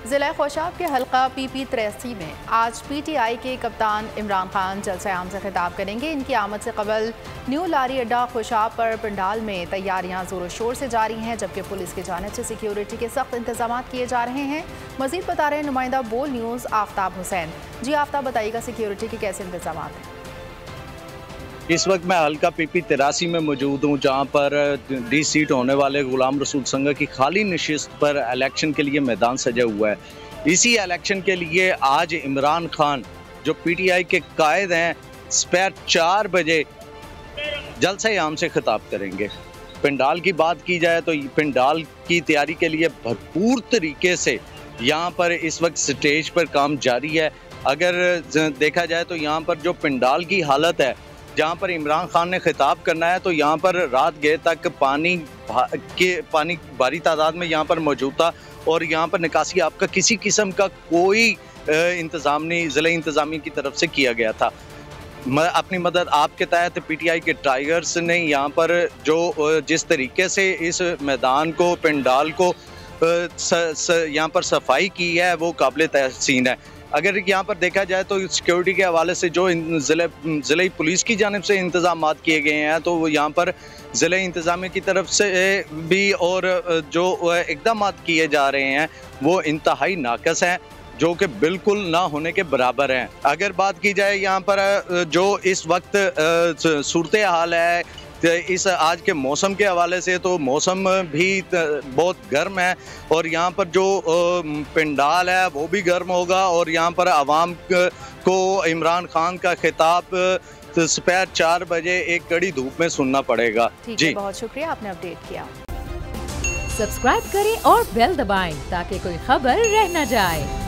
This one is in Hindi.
ज़िला खोशाब के हल्का PP 83 में आज PTI के कप्तान इमरान खान जलसा आम से खिताब करेंगे। इनकी आमद से कबल न्यू लारी अड्डा खोशाब पर पंडाल में तैयारियां जोरों शोर से जारी हैं, जबकि पुलिस की जानिब से सिक्योरिटी के सख्त इंतजाम किए जा रहे हैं। मजीद बता रहे हैं नुमाइंदा बोल न्यूज़ आफ्ताब हुसैन। जी आफ्ताब, बताइएगा सिक्योरिटी के कैसे इंतजाम हैं? इस वक्त मैं हल्का PP 83 में मौजूद हूँ, जहाँ पर डी सीट होने वाले गुलाम रसूल संघा की खाली नशिस्त पर इलेक्शन के लिए मैदान सजा हुआ है। इसी इलेक्शन के लिए आज इमरान खान जो PTI के कायद हैं, दोपहर 4 बजे जलसा आम से खिताब करेंगे। पंडाल की बात की जाए तो पंडाल की तैयारी के लिए भरपूर तरीके से यहाँ पर इस वक्त स्टेज पर काम जारी है। अगर देखा जाए तो यहाँ पर जो पंडाल की हालत है, जहाँ पर इमरान खान ने खिताब करना है, तो यहाँ पर रात गए तक पानी भारी तादाद में यहाँ पर मौजूद था और यहाँ पर निकासी आपका किसी किस्म का कोई इंतज़ाम नहीं ज़िला इंतज़ामिया की तरफ से किया गया था। अपनी मदद आपके तहत PTI के टाइगर्स ने यहाँ पर जो जिस तरीके से इस मैदान को पंडाल को यहाँ पर सफाई की है, वो काबिल तहसीन है। अगर यहाँ पर देखा जाए तो सिक्योरिटी के हवाले से जो ज़िले पुलिस की जानिब से इंतजाम किए गए हैं, तो वो यहाँ पर ज़िले इंतज़ामिया की तरफ से भी और जो इक़दाम किए जा रहे हैं वो इंतहाई नाक़िस हैं, जो कि बिल्कुल ना होने के बराबर हैं। अगर बात की जाए यहाँ पर जो इस वक्त सूरत हाल है इस आज के मौसम के हवाले से, तो मौसम भी बहुत गर्म है और यहाँ पर जो पंडाल है वो भी गर्म होगा और यहाँ पर आवाम को इमरान खान का खिताब दोपहर 4 बजे एक कड़ी धूप में सुनना पड़ेगा। जी, बहुत शुक्रिया, आपने अपडेट किया। सब्सक्राइब करें और बेल दबाएं ताकि कोई खबर रह न जाए।